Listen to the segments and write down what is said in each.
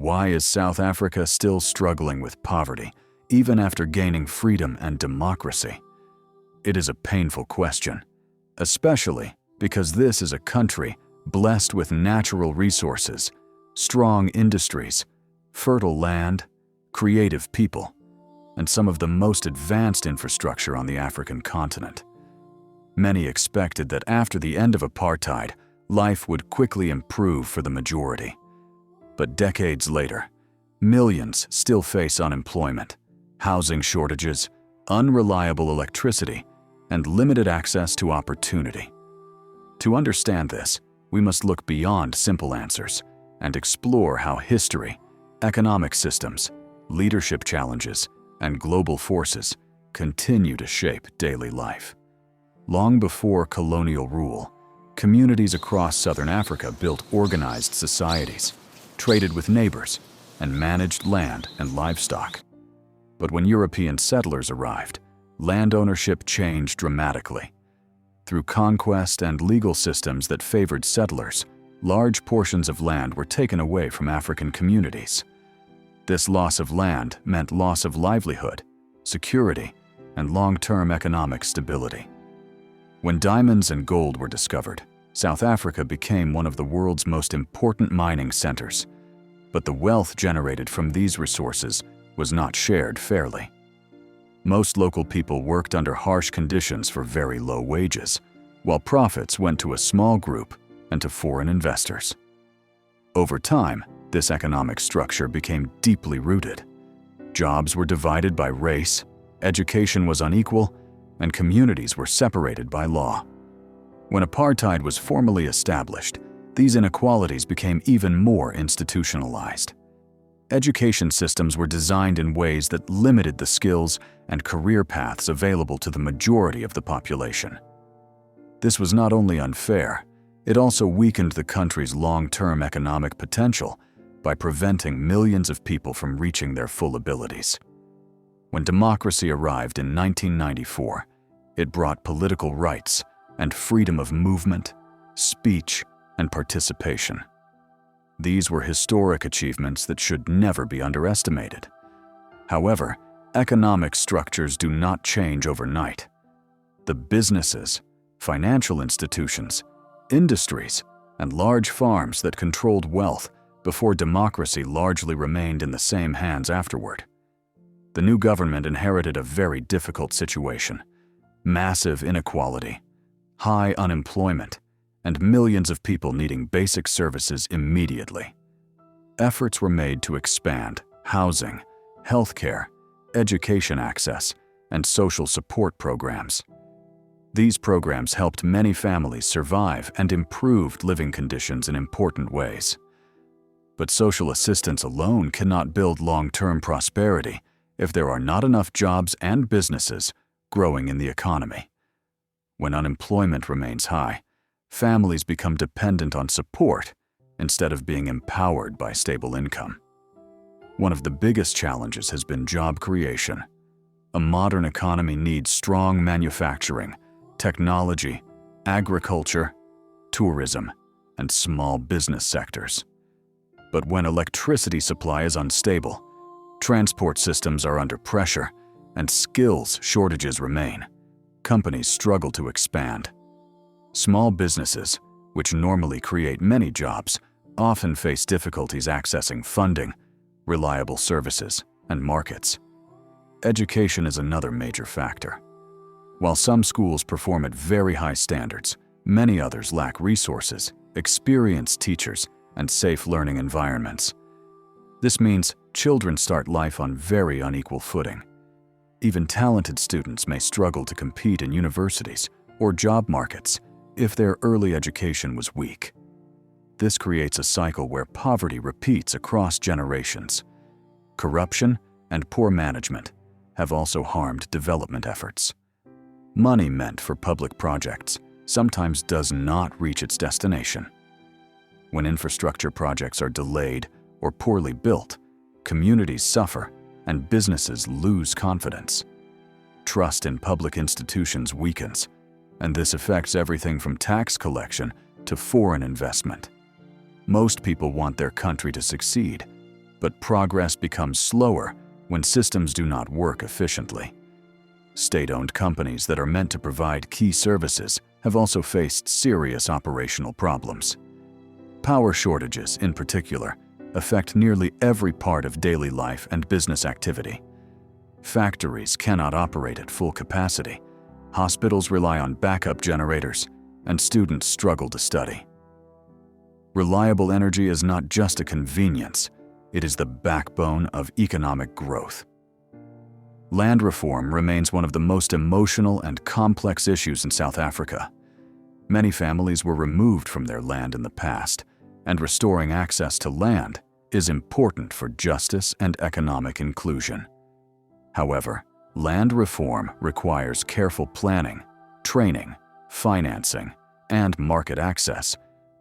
Why is South Africa still struggling with poverty, even after gaining freedom and democracy? It is a painful question, especially because this is a country blessed with natural resources, strong industries, fertile land, creative people, and some of the most advanced infrastructure on the African continent. Many expected that after the end of apartheid, life would quickly improve for the majority. But decades later, millions still face unemployment, housing shortages, unreliable electricity, and limited access to opportunity. To understand this, we must look beyond simple answers and explore how history, economic systems, leadership challenges, and global forces continue to shape daily life. Long before colonial rule, communities across southern Africa built organized societies, traded with neighbors, and managed land and livestock. But when European settlers arrived, land ownership changed dramatically. Through conquest and legal systems that favored settlers, large portions of land were taken away from African communities. This loss of land meant loss of livelihood, security, and long-term economic stability. When diamonds and gold were discovered, South Africa became one of the world's most important mining centers. But the wealth generated from these resources was not shared fairly. Most local people worked under harsh conditions for very low wages, while profits went to a small group and to foreign investors. Over time, this economic structure became deeply rooted. Jobs were divided by race, education was unequal, and communities were separated by law. When apartheid was formally established, these inequalities became even more institutionalized. Education systems were designed in ways that limited the skills and career paths available to the majority of the population. This was not only unfair, it also weakened the country's long-term economic potential by preventing millions of people from reaching their full abilities. When democracy arrived in 1994, it brought political rights and freedom of movement, speech, and participation. These were historic achievements that should never be underestimated. However, economic structures do not change overnight. The businesses, financial institutions, industries, and large farms that controlled wealth before democracy largely remained in the same hands afterward. The new government inherited a very difficult situation: massive inequality, high unemployment, and millions of people needing basic services immediately. Efforts were made to expand housing, healthcare, education access, and social support programs. These programs helped many families survive and improved living conditions in important ways. But social assistance alone cannot build long-term prosperity if there are not enough jobs and businesses growing in the economy. When unemployment remains high, families become dependent on support instead of being empowered by stable income. One of the biggest challenges has been job creation. A modern economy needs strong manufacturing, technology, agriculture, tourism, and small business sectors. But when electricity supply is unstable, transport systems are under pressure, and skills shortages remain, companies struggle to expand. Small businesses, which normally create many jobs, often face difficulties accessing funding, reliable services, and markets. Education is another major factor. While some schools perform at very high standards, many others lack resources, experienced teachers, and safe learning environments. This means children start life on very unequal footing. Even talented students may struggle to compete in universities or job markets if their early education was weak. This creates a cycle where poverty repeats across generations. Corruption and poor management have also harmed development efforts. Money meant for public projects sometimes does not reach its destination. When infrastructure projects are delayed or poorly built, communities suffer and businesses lose confidence. Trust in public institutions weakens, and this affects everything from tax collection to foreign investment. Most people want their country to succeed, but progress becomes slower when systems do not work efficiently. State-owned companies that are meant to provide key services have also faced serious operational problems. Power shortages, in particular, affect nearly every part of daily life and business activity. Factories cannot operate at full capacity, hospitals rely on backup generators, and students struggle to study. Reliable energy is not just a convenience, it is the backbone of economic growth. Land reform remains one of the most emotional and complex issues in South Africa. Many families were removed from their land in the past, and restoring access to land is important for justice and economic inclusion. However, land reform requires careful planning, training, financing, and market access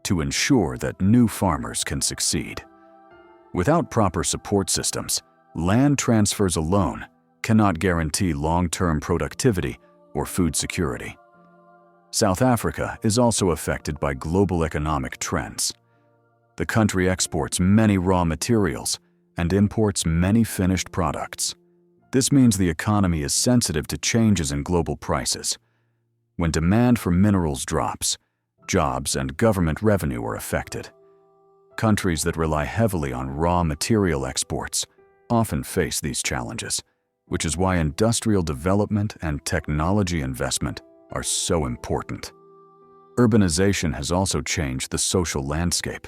to ensure that new farmers can succeed. Without proper support systems, land transfers alone cannot guarantee long-term productivity or food security. South Africa is also affected by global economic trends. The country exports many raw materials and imports many finished products. This means the economy is sensitive to changes in global prices. When demand for minerals drops, jobs and government revenue are affected. Countries that rely heavily on raw material exports often face these challenges, which is why industrial development and technology investment are so important. Urbanization has also changed the social landscape.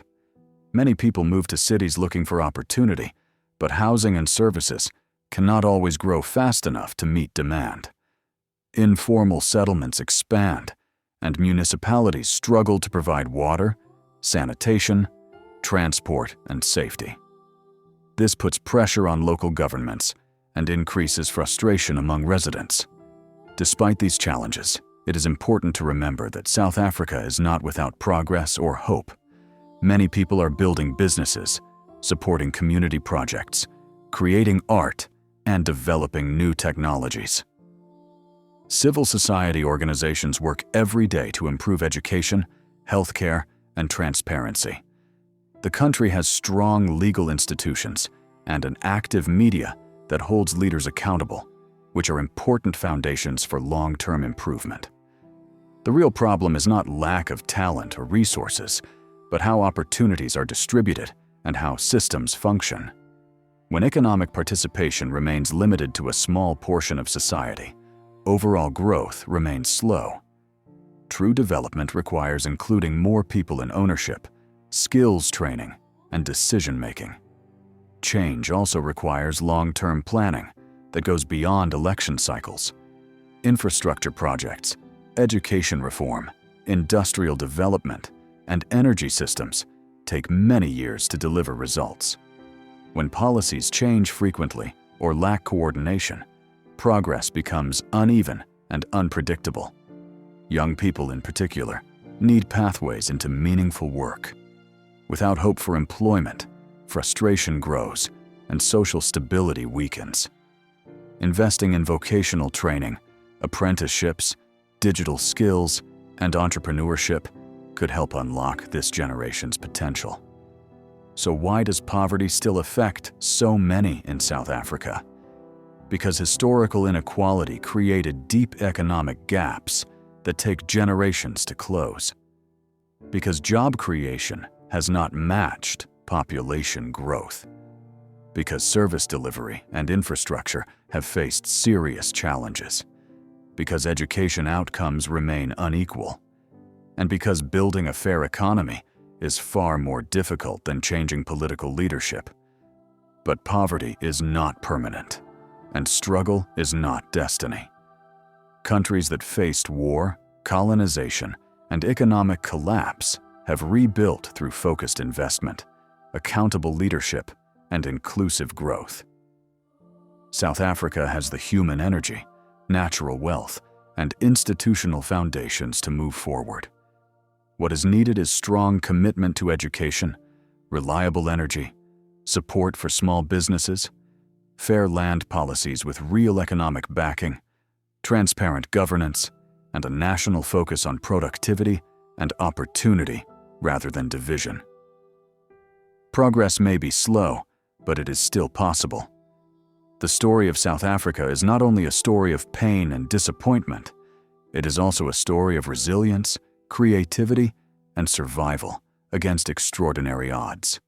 Many people move to cities looking for opportunity, but housing and services cannot always grow fast enough to meet demand. Informal settlements expand, and municipalities struggle to provide water, sanitation, transport, and safety. This puts pressure on local governments and increases frustration among residents. Despite these challenges, it is important to remember that South Africa is not without progress or hope. Many people are building businesses, supporting community projects, creating art, and developing new technologies. Civil society organizations work every day to improve education, healthcare, and transparency. The country has strong legal institutions and an active media that holds leaders accountable, which are important foundations for long-term improvement. The real problem is not lack of talent or resources, but how opportunities are distributed and how systems function. When economic participation remains limited to a small portion of society, overall growth remains slow. True development requires including more people in ownership, skills training, and decision-making. Change also requires long-term planning that goes beyond election cycles. Infrastructure projects, education reform, industrial development, and energy systems take many years to deliver results. When policies change frequently or lack coordination, progress becomes uneven and unpredictable. Young people in particular need pathways into meaningful work. Without hope for employment, frustration grows and social stability weakens. Investing in vocational training, apprenticeships, digital skills, and entrepreneurship could help unlock this generation's potential. So why does poverty still affect so many in South Africa? Because historical inequality created deep economic gaps that take generations to close. Because job creation has not matched population growth. Because service delivery and infrastructure have faced serious challenges. Because education outcomes remain unequal. And because building a fair economy is far more difficult than changing political leadership. But poverty is not permanent, and struggle is not destiny. Countries that faced war, colonization, and economic collapse have rebuilt through focused investment, accountable leadership, and inclusive growth. South Africa has the human energy, natural wealth, and institutional foundations to move forward. What is needed is strong commitment to education, reliable energy, support for small businesses, fair land policies with real economic backing, transparent governance, and a national focus on productivity and opportunity rather than division. Progress may be slow, but it is still possible. The story of South Africa is not only a story of pain and disappointment, it is also a story of resilience, creativity, and survival against extraordinary odds.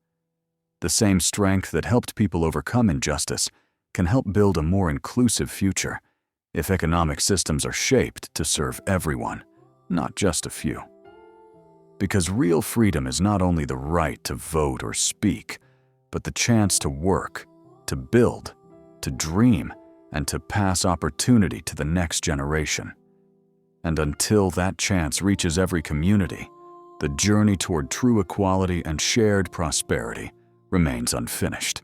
The same strength that helped people overcome injustice can help build a more inclusive future if economic systems are shaped to serve everyone, not just a few. Because real freedom is not only the right to vote or speak, but the chance to work, to build, to dream, and to pass opportunity to the next generation. And until that chance reaches every community, the journey toward true equality and shared prosperity remains unfinished.